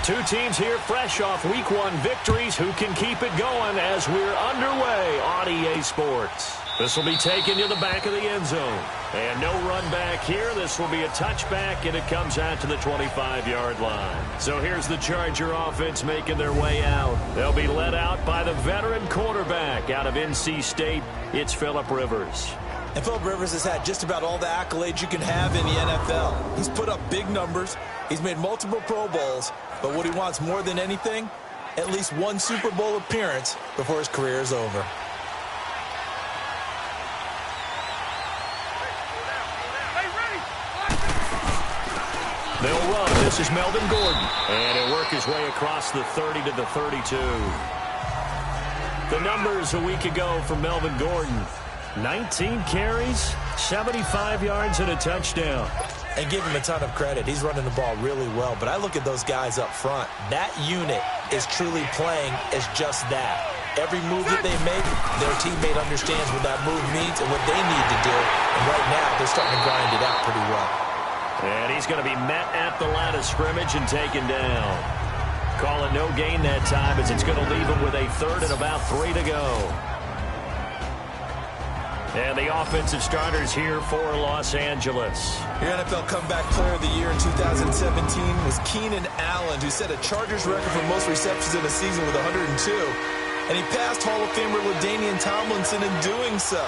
Two teams here fresh off Week 1 victories. Who can keep it going as we're underway on EA Sports? This will be taken to the back of the end zone. And no run back here. This will be a touchback, and it comes out to the 25-yard line. So here's the Charger offense making their way out. They'll be led out by the veteran quarterback out of NC State. It's Phillip Rivers. And Phillip Rivers has had just about all the accolades you can have in the NFL. He's put up big numbers. He's made multiple Pro Bowls. But what he wants more than anything, at least one Super Bowl appearance before his career is over. They'll run. This is Melvin Gordon. And he'll work his way across the 30 to the 32. The numbers a week ago for Melvin Gordon. 19 carries, 75 yards, and a touchdown. And give him a ton of credit. He's running the ball really well. But I look at those guys up front. That unit is truly playing as just that. Every move that they make, their teammate understands what that move means and what they need to do. And right now, they're starting to grind it out pretty well. And he's going to be met at the line of scrimmage and taken down. Call it no gain that time as it's going to leave him with a third and about 3 to go. And the offensive starters here for Los Angeles. Your NFL Comeback Player of the Year in 2017 was Keenan Allen, who set a Chargers record for most receptions in a season with 102. And he passed Hall of Famer LaDainian Tomlinson in doing so.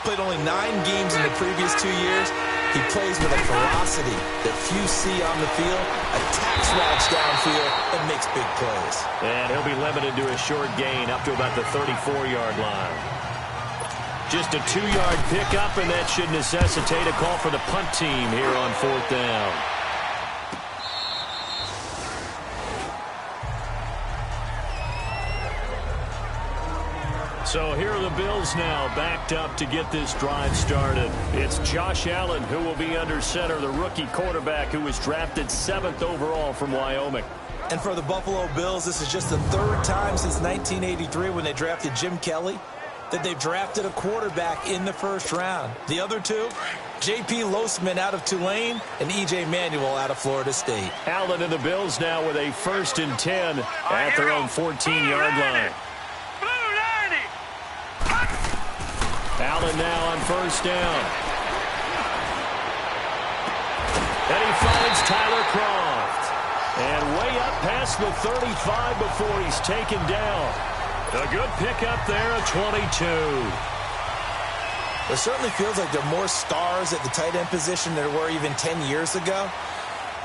Played only 9 games in the previous 2 years. He plays with a ferocity that few see on the field, attacks routes downfield, and makes big plays. And he'll be limited to a short gain up to about the 34-yard line. Just a 2-yard pickup, and that should necessitate a call for the punt team here on 4th down. So here are the Bills now backed up to get this drive started. It's Josh Allen who will be under center, the rookie quarterback who was drafted 7th overall from Wyoming. And for the Buffalo Bills, this is just the 3rd time since 1983 when they drafted Jim Kelly that they've drafted a quarterback in the 1st round. The other two, J.P. Losman out of Tulane and E.J. Manuel out of Florida State. Allen and the Bills now with a 1st and 10 at their own 14-yard line. Allen now on 1st down. And he finds Tyler Kroft. And way up past the 35 before he's taken down. A good pickup there at 22. It certainly feels like there are more stars at the tight end position than there were even 10 years ago.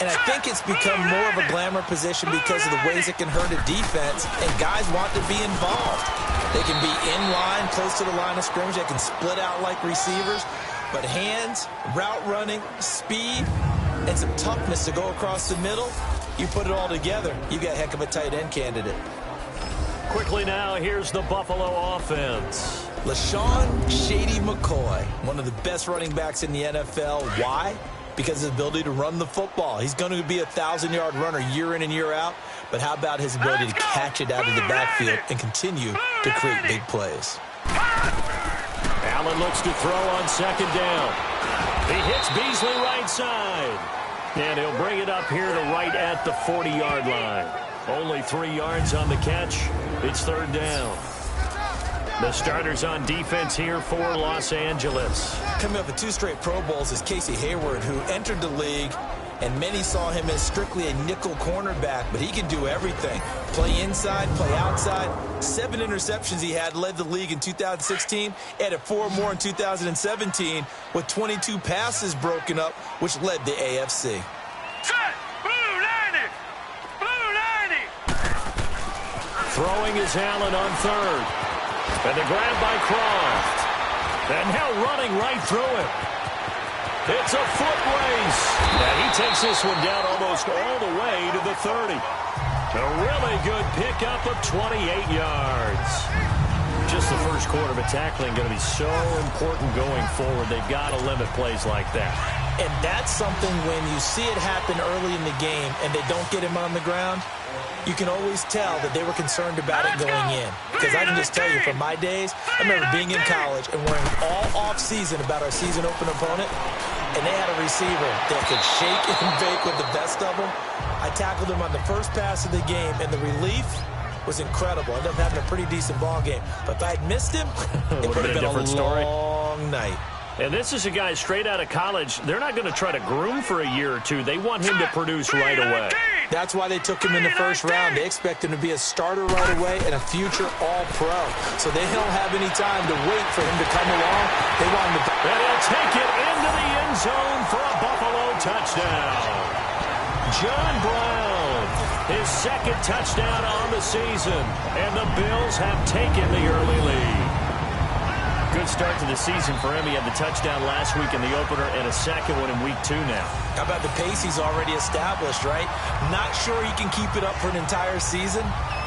And I think it's become more of a glamour position because of the ways it can hurt a defense, and guys want to be involved. They can be in line, close to the line of scrimmage. They can split out like receivers. But hands, route running, speed, and some toughness to go across the middle, you put it all together, you got a heck of a tight end candidate. Quickly now, here's the Buffalo offense. LaShawn Shady McCoy, one of the best running backs in the NFL. Why? Because of his ability to run the football. He's going to be a 1,000-yard runner year in and year out. But how about his ability to catch it out of the backfield and continue to create big plays? Allen looks to throw on 2nd down. He hits Beasley right side. And he'll bring it up here to right at the 40-yard line. Only 3 yards on the catch. It's 3rd down. The starters on defense here for Los Angeles. Coming up with 2 straight Pro Bowls is Casey Hayward, who entered the league, and many saw him as strictly a nickel cornerback, but he can do everything. Play inside, play outside. 7 interceptions he had, led the league in 2016, added 4 more in 2017, with 22 passes broken up, which led the AFC. Throwing is Allen on 3rd. And the grab by Kroft. And now running right through it. It's a foot race. And he takes this one down almost all the way to the 30. A really good pickup of 28 yards. Just the first quarter of tackling going to be so important going forward. They've got to limit plays like that. And that's something when you see it happen early in the game and they don't get him on the ground, you can always tell that they were concerned about it going in. Because I can just tell you from my days, I remember being in college and worrying all off season about our season opener opponent. and they had a receiver that could shake and bake with the best of them. I tackled him on the first pass of the game, and the relief was incredible. I ended up having a pretty decent ball game. But if I had missed him, it would have been a long night. And this is a guy straight out of college. They're not going to try to groom for a year or two. They want him to produce right away. That's why they took him in the first round. They expect him to be a starter right away and a future All-Pro. So they don't have any time to wait for him to come along. They want him to... And he'll take it into the end zone for a Buffalo touchdown. John Brown, his second touchdown on the season. And the Bills have taken the early lead. Good start to the season for him. He had the touchdown last week in the opener and a second one in week 2 now. How about the pace he's already established, right? Not sure he can keep it up for an entire season,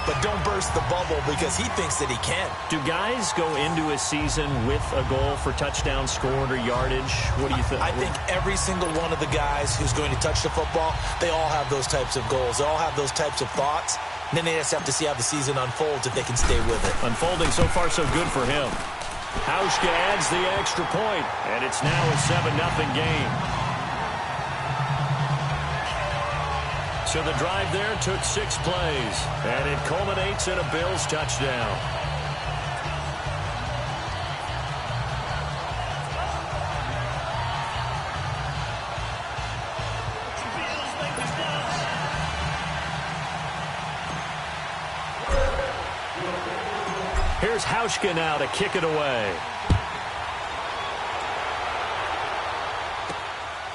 but don't burst the bubble because he thinks that he can. Do guys go into a season with a goal for touchdown scored or yardage? What do you think? I think every single one of the guys who's going to touch the football, they all have those types of goals. They all have those types of thoughts. And then they just have to see how the season unfolds if they can stay with it. Unfolding so far so good for him. Hauschka adds the extra point, and it's now a 7-0 game. So the drive there took 6 plays, and it culminates in a Bills touchdown. Here's Hauschka now to kick it away.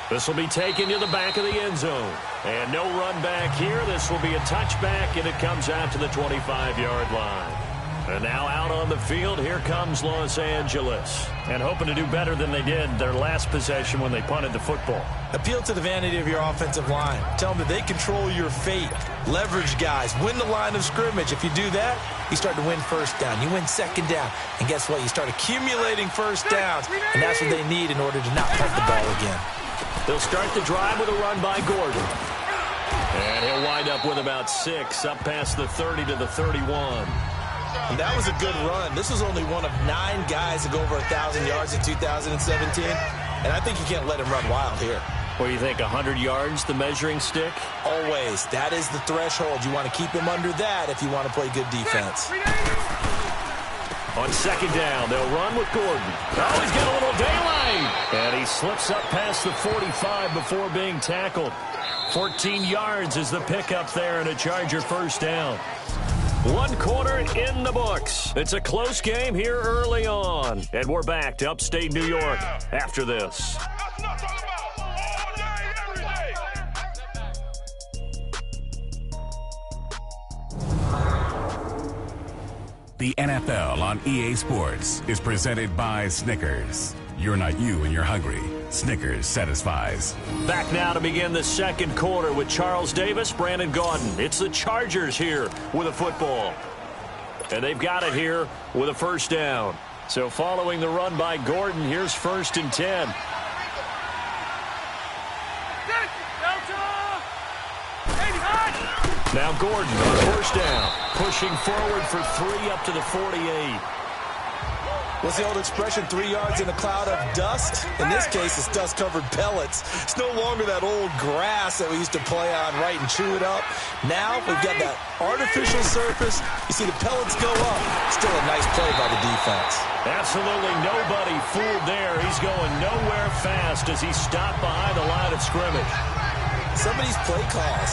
This will be taken to the back of the end zone. And no run back here. This will be a touchback, and it comes out to the 25-yard line. And now out on the field, here comes Los Angeles. And hoping to do better than they did their last possession when they punted the football. Appeal to the vanity of your offensive line. Tell them that they control your fate. Leverage guys. Win the line of scrimmage. If you do that, you start to win first down. You win second down. And guess what? You start accumulating first downs. And that's what they need in order to not punt the ball again. They'll start the drive with a run by Gordon. And he'll wind up with about 6 up past the 30 to the 31. And that was a good run. This was only one of 9 guys to go over 1,000 yards in 2017. And I think you can't let him run wild here. What do you think, 100 yards, the measuring stick? Always. That is the threshold. You want to keep him under that if you want to play good defense. On second down, they'll run with Gordon. Oh, he's got a little daylight. And he slips up past the 45 before being tackled. 14 yards is the pickup there and a Charger first down. 1 quarter in the books. It's a close game here early on. And we're back to upstate New York after this. The NFL on EA Sports is presented by Snickers. You're not you when you're hungry. Snickers satisfies. Back now to begin the second quarter with Charles Davis, Brandon Gaudin. It's the Chargers here with a football. And they've got it here with a first down. So following the run by Gordon, here's 1st and 10. Now Gordon on first down, pushing forward for 3 up to the 48. What's the old expression, 3 yards in a cloud of dust? In this case, it's dust-covered pellets. It's no longer that old grass that we used to play on, right, and chew it up. Now we've got that artificial surface. You see the pellets go up. Still a nice play by the defense. Absolutely nobody fooled there. He's going nowhere fast as he stopped behind the line of scrimmage. Some of these play calls,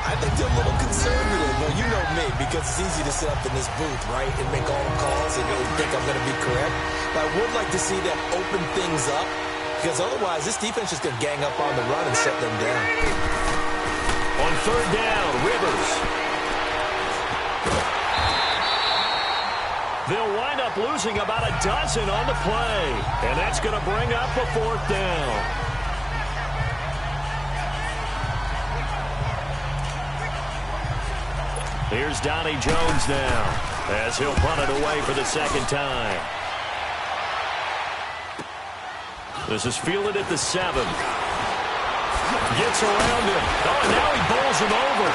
I think they're a little conservative. Well, you know me, because it's easy to sit up in this booth, right, and make all the calls and really think I'm going to be correct. But I would like to see them open things up, because otherwise this defense is going to gang up on the run and shut them down. On third down, Rivers. They'll wind up losing about a dozen on the play, and that's going to bring up a 4th down. Here's Donnie Jones now as he'll punt it away for the second time. This is fielded at the 7. Gets around him. Oh, and now he bowls him over.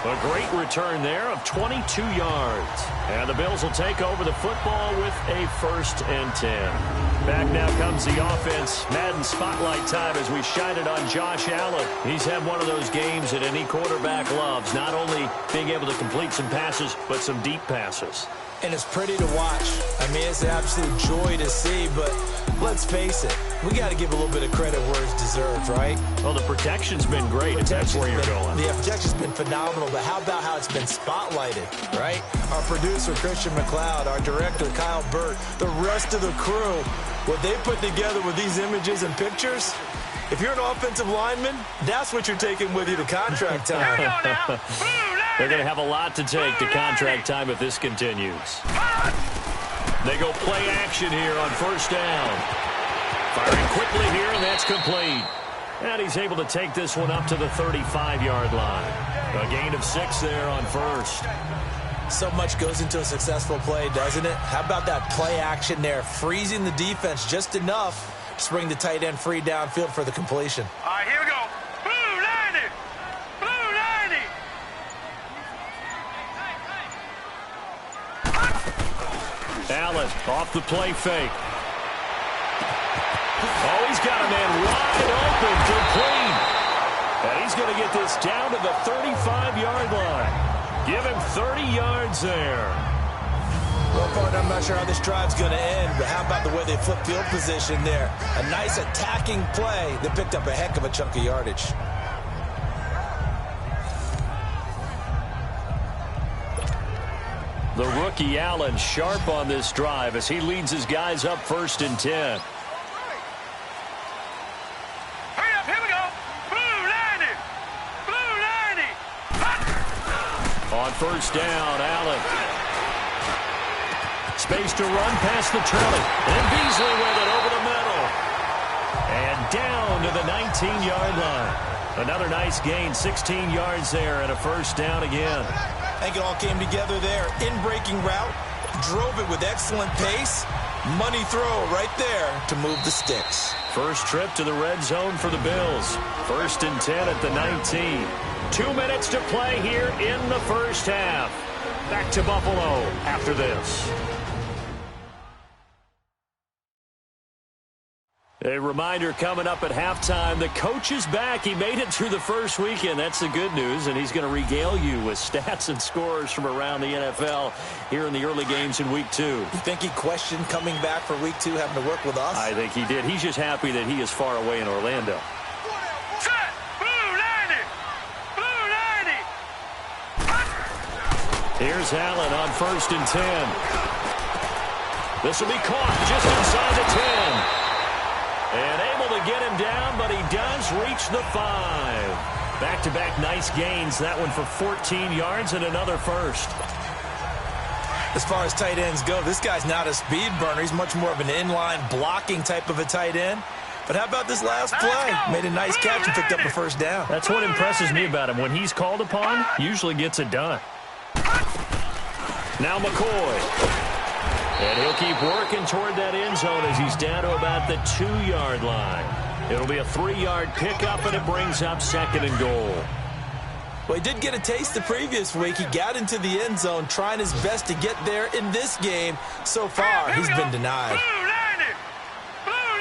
A great return there of 22 yards. And the Bills will take over the football with a 1st and 10. Back now comes the offense. Madden spotlight time as we shine it on Josh Allen. He's had one of those games that any quarterback loves, not only being able to complete some passes, but some deep passes. And it's pretty to watch. I mean, it's an absolute joy to see, but let's face it, we got to give a little bit of credit where it's deserved, right? Well, the protection's been great, if that's where you're going. The protection's been phenomenal, but how about how it's been spotlighted, right? Our producer, Christian McLeod, our director, Kyle Burt, the rest of the crew, what they put together with these images and pictures, if you're an offensive lineman, that's what you're taking with you to contract time. They're going to have a lot to take to contract time if this continues. They go play action here on 1st down. Firing quickly here, and that's complete. And he's able to take this one up to the 35-yard line. A gain of 6 there on 1st. So much goes into a successful play, doesn't it? How about that play action there, freezing the defense just enough to bring the tight end free downfield for the completion. All right, here we go. Allen off the play fake. Oh, he's got a man wide open, complete. And he's going to get this down to the 35-yard line. Give him 30 yards there. Well, partner, I'm not sure how this drive's going to end, but how about the way they flip field position there? A nice attacking play that picked up a heck of a chunk of yardage. The rookie Allen sharp on this drive as he leads his guys up 1st and 10. Hurry up, here we go. Blue 90. Blue 90. On 1st down, Allen. Space to run past the trailing. And Beasley with it over the middle. And down to the 19-yard line. Another nice gain, 16 yards there and a 1st down again. I think it all came together there. In-breaking route, drove it with excellent pace. Money throw right there to move the sticks. First trip to the red zone for the Bills. 1st and 10 at the 19. 2 minutes to play here in the 1st half. Back to Buffalo after this. A reminder coming up at halftime, the coach is back. He made it through the first weekend. That's the good news, and he's going to regale you with stats and scores from around the NFL here in the early games in Week 2. You think he questioned coming back for Week 2, having to work with us? I think he did. He's just happy that he is far away in Orlando. Set. Blue 90. Blue 90. Here's Allen on 1st and 10. This will be caught just inside the 10. And able to get him down, but he does reach the 5. Back-to-back nice gains. That one for 14 yards and another 1st. As far as tight ends go, this guy's not a speed burner. He's much more of an inline blocking type of a tight end. But how about this last play? Made a nice catch and picked up a 1st down. That's what impresses me about him. When he's called upon, usually gets it done. Now McCoy. And he'll keep working toward that end zone as he's down to about the 2-yard line. It'll be a 3-yard pickup, and it brings up 2nd and goal. Well, he did get a taste the previous week. He got into the end zone, trying his best to get there in this game. So far, he's been denied. Blue 90. Blue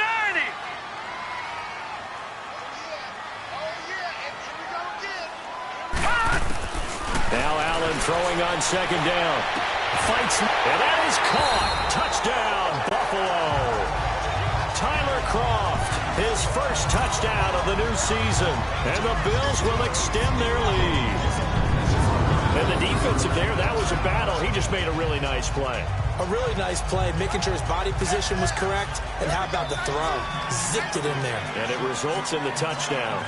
90. Now Allen throwing on 2nd down. Fights, and that is caught. Touchdown, Buffalo. Tyler Kroft, his first touchdown of the new season. And the Bills will extend their lead. And the defensive there, that was a battle. He just made a really nice play. A really nice play, making sure his body position was correct. And how about the throw? Zipped it in there. And it results in the touchdown.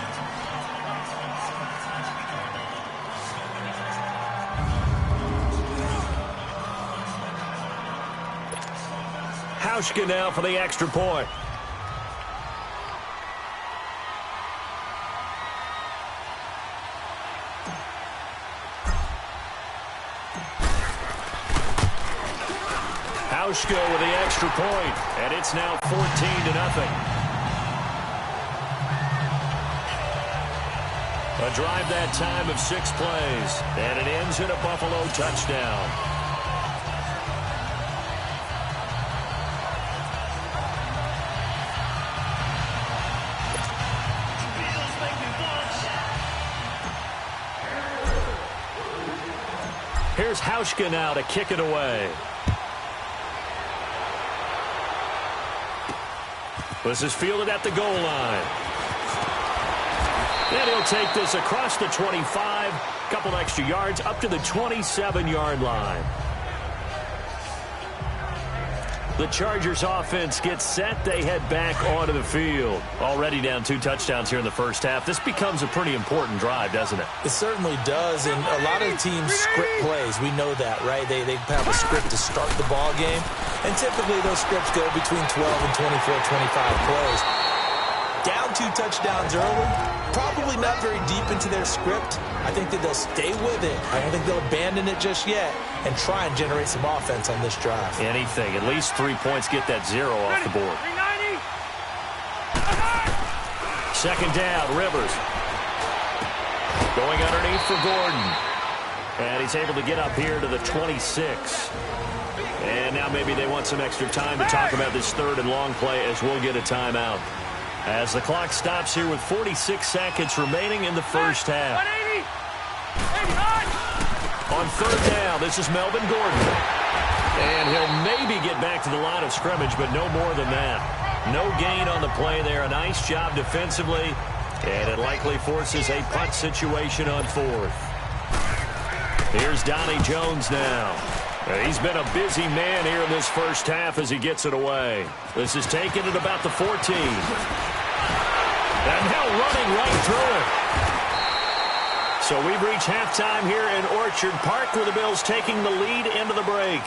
Hauschka now for the extra point. Hauschka with the extra point, and it's now 14-0. A drive that time of 6 plays, and it ends in a Buffalo touchdown. Here's Hauschka now to kick it away. This is fielded at the goal line. And he'll take this across the 25, couple extra yards up to the 27-yard line. The Chargers offense gets set. They head back onto the field. Already down 2 touchdowns here in the first half. This becomes a pretty important drive, doesn't it? It certainly does, and a lot of the teams script plays. We know that, right? They have a script to start the ball game, and typically those scripts go between 12 and 24, 25 plays. Down 2 touchdowns early, probably not very deep into their script. I think that they'll stay with it. I don't think they'll abandon it just yet and try and generate some offense on this drive. Anything. At least 3 points, get that 0 off the board. 2nd down, Rivers. Going underneath for Gordon. And he's able to get up here to the 26. And now maybe they want some extra time to talk about this 3rd and long play as we'll get a timeout. As the clock stops here with 46 seconds remaining in the first half. On 3rd down, this is Melvin Gordon. And he'll maybe get back to the line of scrimmage, but no more than that. No gain on the play there. A nice job defensively. And it likely forces a punt situation on 4th. Here's Donnie Jones now. He's been a busy man here in this first half as he gets it away. This is taken at about the 14. And now running right through it. So we've reached halftime here in Orchard Park with the Bills taking the lead into the break.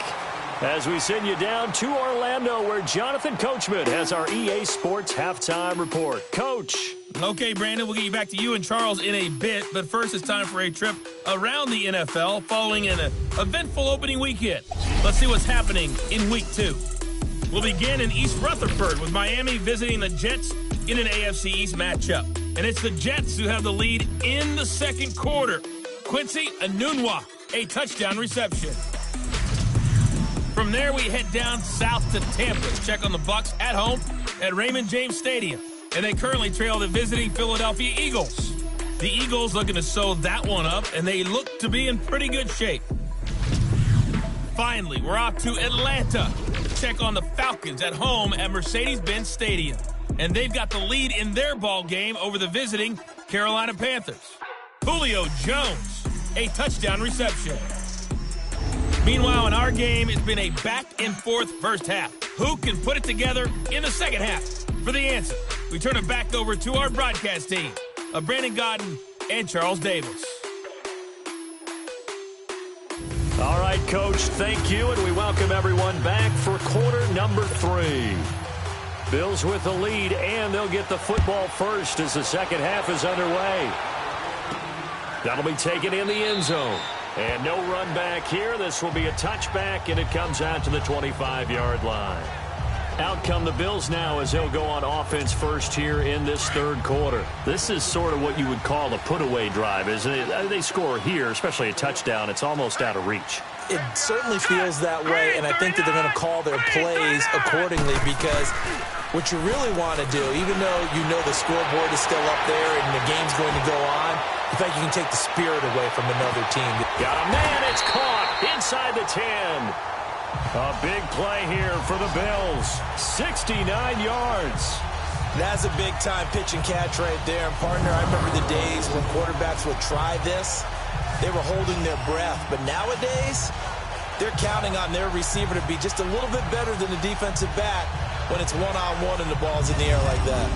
As we send you down to Orlando where Jonathan Coachman has our EA Sports Halftime Report. Coach. Okay, Brandon, we'll get you back to you and Charles in a bit, but first it's time for a trip around the NFL following an eventful opening weekend. Let's see what's happening in Week 2. We'll begin in East Rutherford with Miami visiting the Jets in an AFC East matchup. And it's the Jets who have the lead in the second quarter. Quincy Enunwa, a touchdown reception. From there, we head down south to Tampa to check on the Bucs at home at Raymond James Stadium. And they currently trail the visiting Philadelphia Eagles. The Eagles looking to sew that one up, and they look to be in pretty good shape. Finally, we're off to Atlanta to check on the Falcons at home at Mercedes-Benz Stadium. And they've got the lead in their ball game over the visiting Carolina Panthers. Julio Jones, a touchdown reception. Meanwhile, in our game, it's been a back-and-forth first half. Who can put it together in the second half? For the answer, we turn it back over to our broadcast team of Brandon Godden and Charles Davis. All right, Coach, thank you, and we welcome everyone back for quarter number 3. Bills with the lead, and they'll get the football first as the second half is underway. That'll be taken in the end zone. And no run back here. This will be a touchback, and it comes out to the 25-yard line. Out come the Bills now as they'll go on offense first here in this third quarter. This is sort of what you would call a put-away drive, isn't it? They score here, especially a touchdown. It's almost out of reach. It certainly feels that way, and I think that they're going to call their plays accordingly because what you really want to do, even though you know the scoreboard is still up there and the game's going to go on, in fact, you can take the spirit away from another team. Got a man, it's caught inside the 10. A big play here for the Bills. 69 yards. That's a big-time pitch and catch right there. And, partner, I remember the days when quarterbacks would try this. They were holding their breath. But nowadays, they're counting on their receiver to be just a little bit better than the defensive back when it's one-on-one and the ball's in the air like that.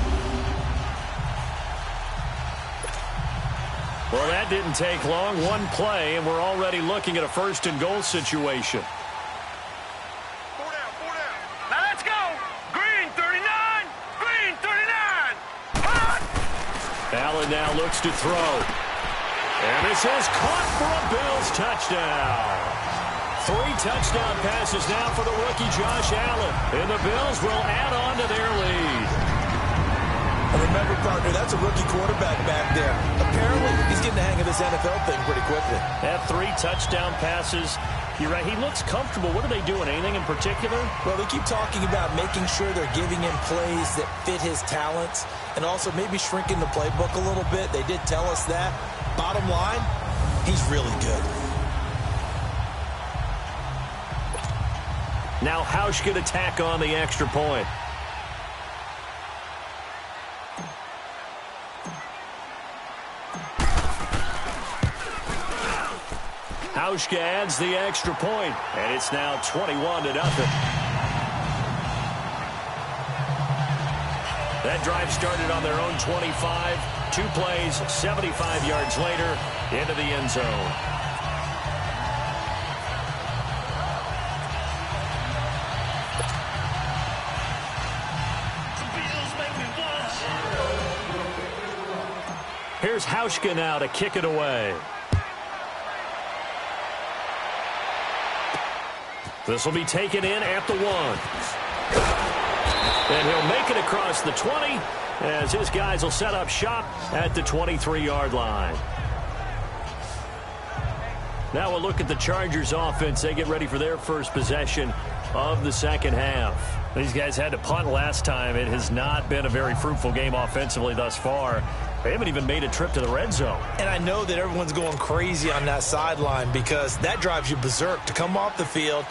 Well, that didn't take long. One play, and we're already looking at a first-and-goal situation. Now let's go. Green 39. Green 39. Hot. Allen now looks to throw. And this is caught for a Bills touchdown. 3 touchdown passes now for the rookie Josh Allen. And the Bills will add on to their lead. And remember, partner, that's a rookie quarterback back there. Apparently, he's getting the hang of this NFL thing pretty quickly. Had 3 touchdown passes. You're right, he looks comfortable. What are they doing? Anything in particular? Well, they keep talking about making sure they're giving him plays that fit his talents and also maybe shrinking the playbook a little bit. They did tell us that. Bottom line, he's really good. Now Hausch could attack on the extra point. Hauschka adds the extra point, and it's now 21-0. That drive started on their own 25. 2 plays, 75 yards later, into the end zone. Here's Hauschka now to kick it away. This will be taken in at the 1. And he'll make it across the 20 as his guys will set up shop at the 23-yard line. Now we'll look at the Chargers offense. They get ready for their first possession of the second half. These guys had to punt last time. It has not been a very fruitful game offensively thus far. They haven't even made a trip to the red zone. And I know that everyone's going crazy on that sideline because that drives you berserk to come off the field,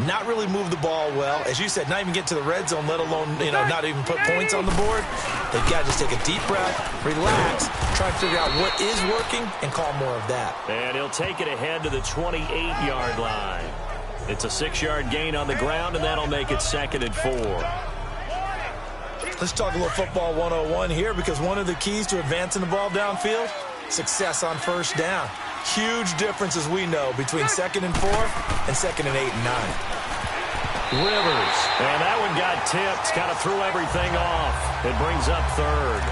not really move the ball well. As you said, not even get to the red zone, let alone, not even put points on the board. They've got to just take a deep breath, relax, try and figure out what is working, and call more of that. And he'll take it ahead to the 28-yard line. It's a 6-yard gain on the ground, and that'll make it 2nd and 4. Let's talk a little football 101 here because one of the keys to advancing the ball downfield, success on first down. Huge difference, as we know, between 2nd and 4 and 2nd and 8 and 9. Rivers, and that one got tipped, kind of threw everything off. It brings up 3rd.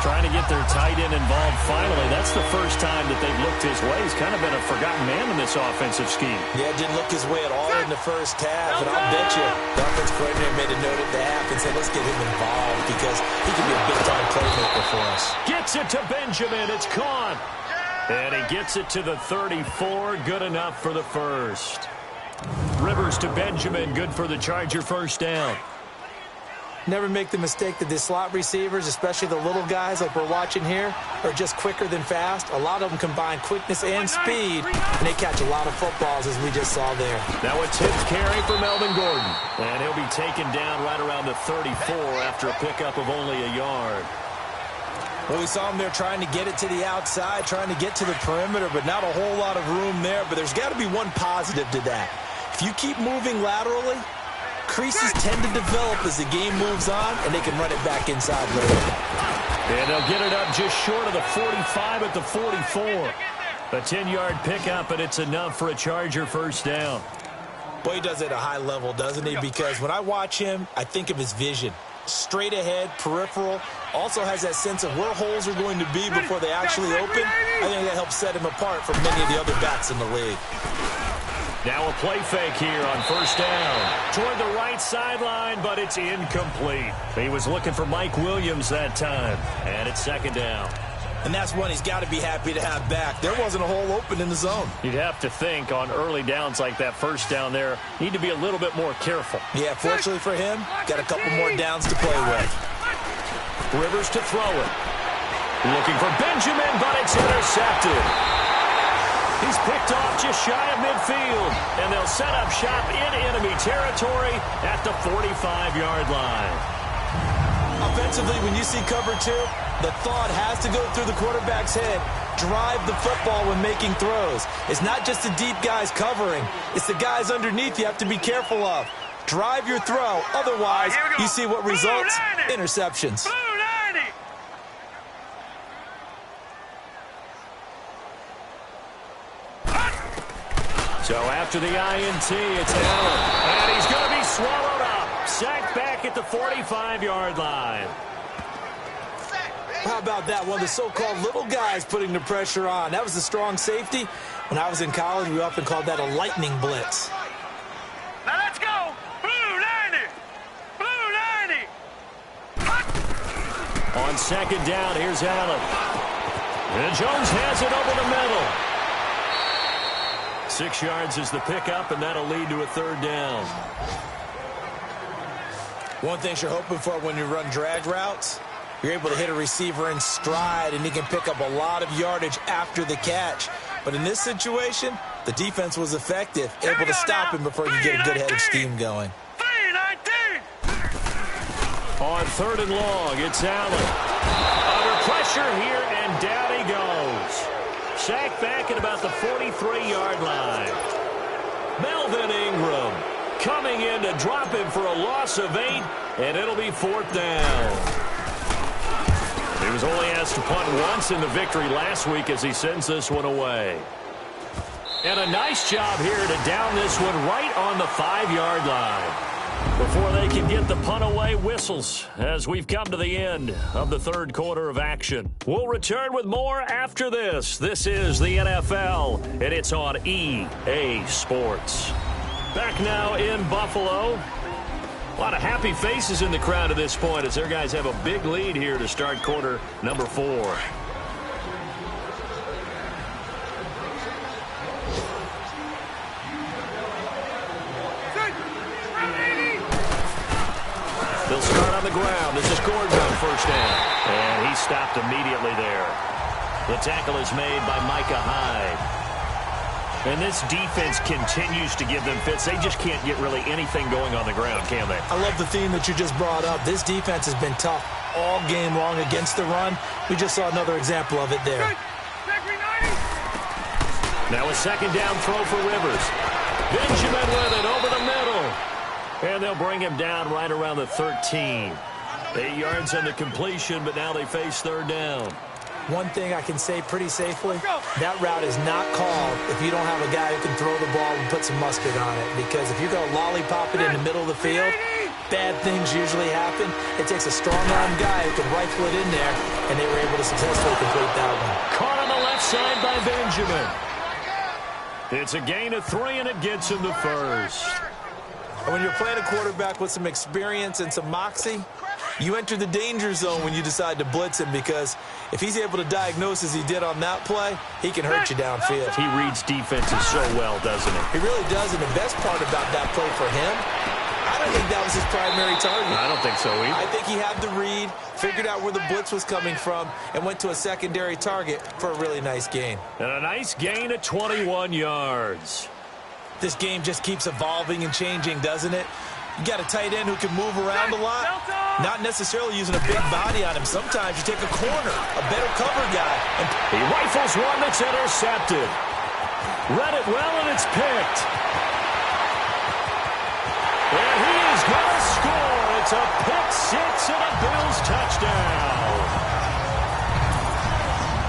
Trying to get their tight end involved finally. That's the first time that they've looked his way. He's kind of been a forgotten man in this offensive scheme. Yeah, didn't look his way at all in the first half, and I'll bet you the offensive coordinator made a note at the half and said, let's get him involved because he can be a big-time playmaker for us. Gets it to Benjamin. It's caught. And he gets it to the 34. Good enough for the first. Rivers to Benjamin. Good for the Charger first down. Never make the mistake that the slot receivers, especially the little guys like we're watching here, are just quicker than fast. A lot of them combine quickness and speed, and they catch a lot of footballs, as we just saw there. Now a 10th carry for Melvin Gordon. And he'll be taken down right around the 34 after a pickup of only a yard. Well, we saw him there trying to get it to the outside, trying to get to the perimeter, but not a whole lot of room there. But there's got to be one positive to that. If you keep moving laterally, creases tend to develop as the game moves on, and they can run it back inside later. And they'll get it up just short of the 45 at the 44. A 10-yard pickup, and it's enough for a Charger first down. Boy, he does it at a high level, doesn't he? Because when I watch him, I think of his vision. Straight ahead, peripheral, also has that sense of where holes are going to be before they actually open. I think that helps set him apart from many of the other backs in the league. Now a play fake here on first down. Toward the right sideline, but it's incomplete. He was looking for Mike Williams that time, and it's 2nd down. And that's one he's got to be happy to have back. There wasn't a hole open in the zone. You'd have to think on early downs like that first down there, need to be a little bit more careful. Yeah, fortunately for him, got a couple more downs to play with. Rivers to throw it. Looking for Benjamin, but it's intercepted. He's picked off just shy of midfield, and they'll set up shop in enemy territory at the 45-yard line. Offensively, when you see cover 2, the thought has to go through the quarterback's head. Drive the football when making throws. It's not just the deep guys covering. It's the guys underneath you have to be careful of. Drive your throw. Otherwise, you see what results? Interceptions. So after the INT, it's Allen. And he's going to be swallowed up. Sacked back at the 45-yard line. How about that? One of the so-called little guys putting the pressure on. That was the strong safety. When I was in college, we often called that a lightning blitz. Now let's go. Blue 90. Blue 90. On second down, here's Allen. And Jones has it over the middle. 6 yards is the pickup, and that'll lead to a third down. One thing you're hoping for when you run drag routes, you're able to hit a receiver in stride, and he can pick up a lot of yardage after the catch. But in this situation, the defense was effective, able to stop him before you get a good head of steam going. On third and long, it's Allen. Under pressure here, and down he goes. Sacked back at about the 43-yard line. Melvin Ingram coming in to drop him for a loss of 8, and it'll be 4th down. He was only asked to punt once in the victory last week as he sends this one away. And a nice job here to down this one right on the 5-yard line. Before they can get the punt away, whistles as we've come to the end of the third quarter of action. We'll return with more after this. This is the NFL, and it's on EA Sports. Back now in Buffalo. A lot of happy faces in the crowd at this point as their guys have a big lead here to start quarter number 4. They'll start on the ground. This is Gordon on first down. And he stopped immediately there. The tackle is made by Micah Hyde. And this defense continues to give them fits. They just can't get really anything going on the ground, can they? I love the theme that you just brought up. This defense has been tough all game long against the run. We just saw another example of it there. Now a second down throw for Rivers. Benjamin with it over the middle. And they'll bring him down right around the 13. 8 yards on the completion, but now they face third down. One thing I can say pretty safely, that route is not called if you don't have a guy who can throw the ball and put some mustard on it. Because if you're going to lollipop it in the middle of the field, bad things usually happen. It takes a strong-arm guy who can rifle it in there, and they were able to successfully complete that one. Caught on the left side by Benjamin. It's a gain of 3, and it gets him the first. And when you're playing a quarterback with some experience and some moxie, you enter the danger zone when you decide to blitz him, because if he's able to diagnose as he did on that play, he can hurt you downfield. He reads defenses so well, doesn't he? He really does, and the best part about that play for him, I don't think that was his primary target. I don't think so either. I think he had the read, figured out where the blitz was coming from, and went to a secondary target for a really nice gain. And a nice gain of 21 yards. This game just keeps evolving and changing, doesn't it? You got a tight end who can move around a lot, not necessarily using a big body on him. Sometimes you take a corner, a better cover guy. And he rifles one that's intercepted. Read it well, and it's picked. And he is going to score. It's a pick 6 and a Bills touchdown.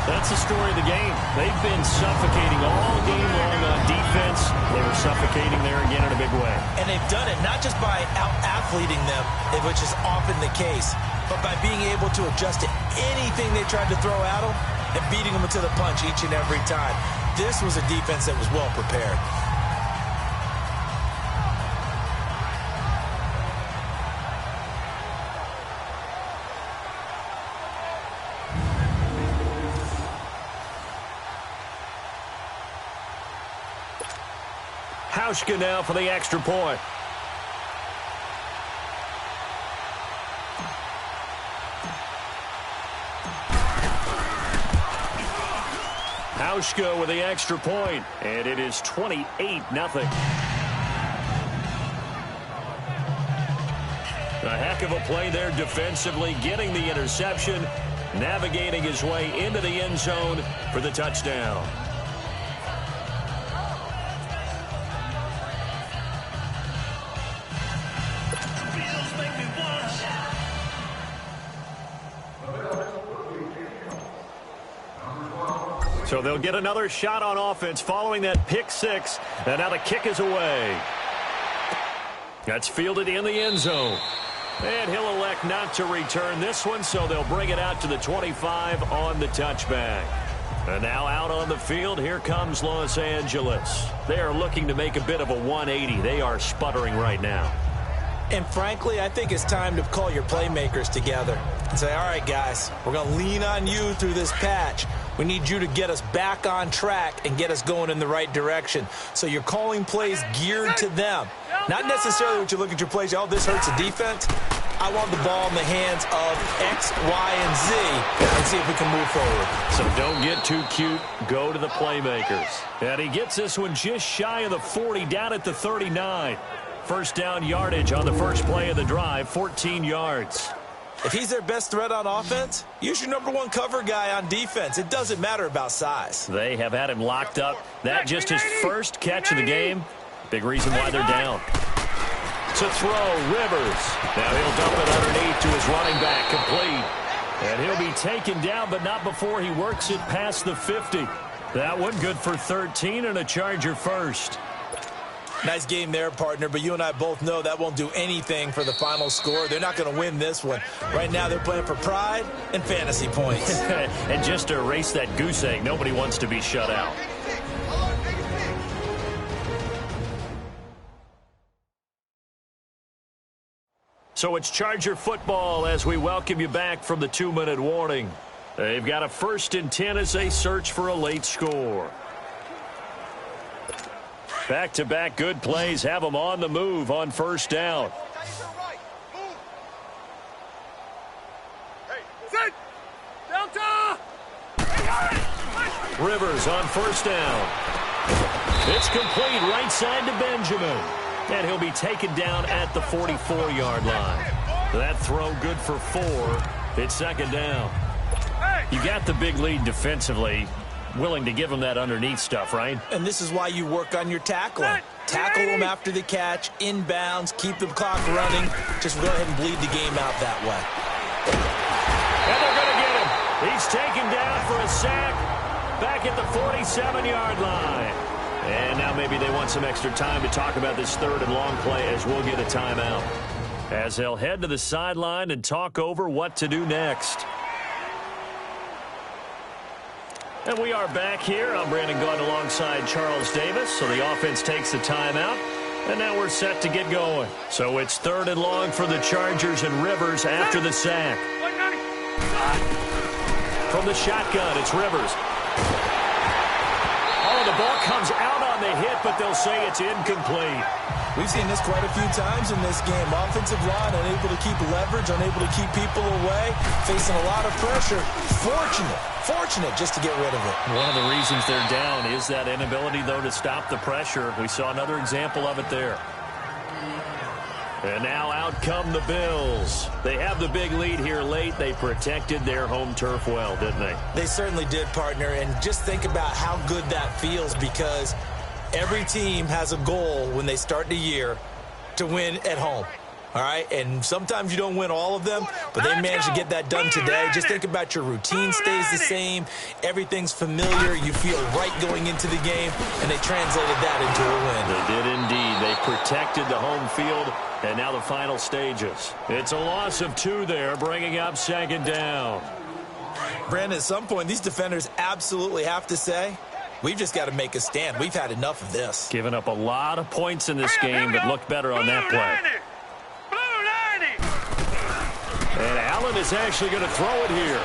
That's the story of the game. They've been suffocating all game long on defense. They were suffocating there again in a big way. And they've done it not just by out-athleting them, which is often the case, but by being able to adjust to anything they tried to throw at them and beating them to the punch each and every time. This was a defense that was well prepared. Hauschka now for the extra point. Hauschka with the extra point, and it is 28-0. A heck of a play there defensively, getting the interception, navigating his way into the end zone for the touchdown. So they'll get another shot on offense following that pick 6. And now the kick is away. That's fielded in the end zone. And he'll elect not to return this one, so they'll bring it out to the 25 on the touchback. And now out on the field, here comes Los Angeles. They are looking to make a bit of a 180. They are sputtering right now. And frankly, I think it's time to call your playmakers together. and say, all right, guys, we're going to lean on you through this patch. We need you to get us back on track and get us going in the right direction. So you're calling plays geared to them. Not necessarily what you look at your plays, oh, this hurts the defense. I want the ball in the hands of X, Y, and Z and see if we can move forward. So don't get too cute. Go to the playmakers. And he gets this one just shy of the 40, down at the 39. First down yardage on the first play of the drive, 14 yards. If he's their best threat on offense, use your number one cover guy on defense. It doesn't matter about size. They have had him locked up. That just his first catch of the game. Big reason why they're down. To throw, Rivers. Now he'll dump it underneath to his running back, complete. And he'll be taken down, but not before he works it past the 50. That one good for 13 and a Charger first. Nice game there, partner, but you and I both know that won't do anything for the final score. They're not going to win this one. Right now they're playing for pride and fantasy points. And just to erase that goose egg, nobody wants to be shut out. So it's Charger football as we welcome you back from the 2-minute warning. They've got a 1st and 10 as they search for a late score. Back-to-back good plays have them on the move on first down. Rivers on first down. It's complete right side to Benjamin. And he'll be taken down at the 44-yard line. That throw good for 4. It's second down. You got the big lead defensively. Willing to give them that underneath stuff, right? And this is why you work on your tackling. Tackle them after the catch, inbounds, keep the clock running. Just go ahead and bleed the game out that way. And they're going to get him. He's taken down for a sack back at the 47-yard line. And now maybe they want some extra time to talk about this 3rd and long play as we'll get a timeout. As they'll head to the sideline and talk over what to do next. And we are back here. I'm Brandon Gaunt alongside Charles Davis. So the offense takes the timeout. And now we're set to get going. So it's 3rd and long for the Chargers and Rivers after the sack. From the shotgun, it's Rivers. Oh, the ball comes out on the hit, but they'll say it's incomplete. We've seen this quite a few times in this game. Offensive line unable to keep leverage, unable to keep people away, facing a lot of pressure. Fortunate just to get rid of it. One of the reasons they're down is that inability, though, to stop the pressure. We saw another example of it there. And now out come the Bills. They have the big lead here late. They protected their home turf well, didn't they? They certainly did, partner. And just think about how good that feels, because every team has a goal when they start the year to win at home. All right, and sometimes you don't win all of them, but they managed to get that done today. Just think about your routine stays the same. Everything's familiar. You feel right going into the game, and they translated that into a win. They did indeed. They protected the home field, and now the final stages. It's a loss of 2 there, bringing up second down. Brandon, at some point, these defenders absolutely have to say, we've just got to make a stand. We've had enough of this. Giving up a lot of points in this game, but looked better on that play. And Allen is actually going to throw it here.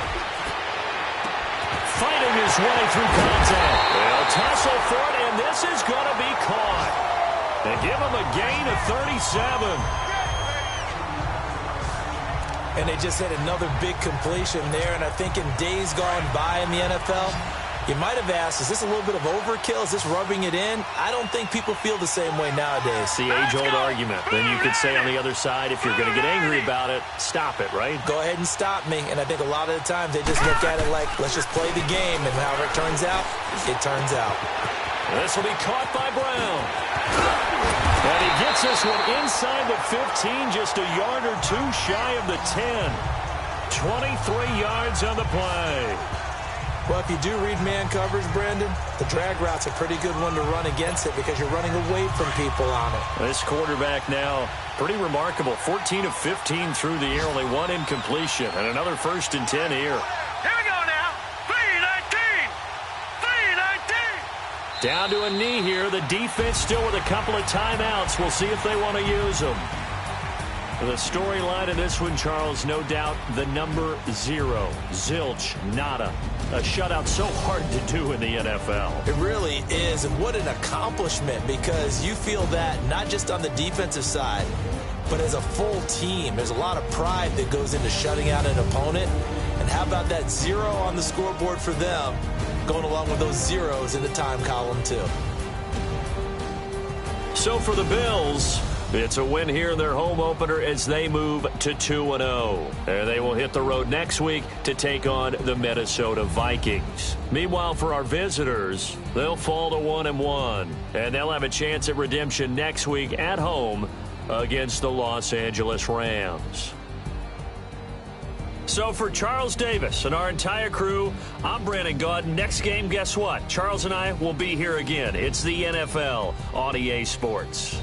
Fighting his way through contact. They'll tussle for it, and this is going to be caught. They give him a gain of 37. And they just had another big completion there. And I think in days gone by in the NFL, you might have asked, is this a little bit of overkill? Is this rubbing it in? I don't think people feel the same way nowadays. It's the age-old argument. Then you could say on the other side, if you're going to get angry about it, stop it, right? Go ahead and stop me. And I think a lot of the times they just look at it like, let's just play the game. And however it turns out, it turns out. This will be caught by Brown. And he gets this one inside the 15, just a yard or 2 shy of the 10. 23 yards on the play. Well, if you do read man coverage, Brandon, the drag route's a pretty good one to run against it because you're running away from people on it. This quarterback now, pretty remarkable. 14 of 15 through the air, only 1 incompletion, and another 1st and 10 here. Here we go now. 3-19. 3-19. Down to a knee here. The defense still with a couple of timeouts. We'll see if they want to use them. The storyline of this one, Charles, no doubt the number 0. Zilch, nada. A shutout so hard to do in the NFL. It really is, and what an accomplishment, because you feel that not just on the defensive side, but as a full team. There's a lot of pride that goes into shutting out an opponent. And how about that 0 on the scoreboard for them, going along with those zeros in the time column too. So for the Bills, it's a win here in their home opener as they move to 2-0. And they will hit the road next week to take on the Minnesota Vikings. Meanwhile, for our visitors, they'll fall to 1-1. And they'll have a chance at redemption next week at home against the Los Angeles Rams. So for Charles Davis and our entire crew, I'm Brandon Gaudin. Next game, guess what? Charles and I will be here again. It's the NFL on EA Sports.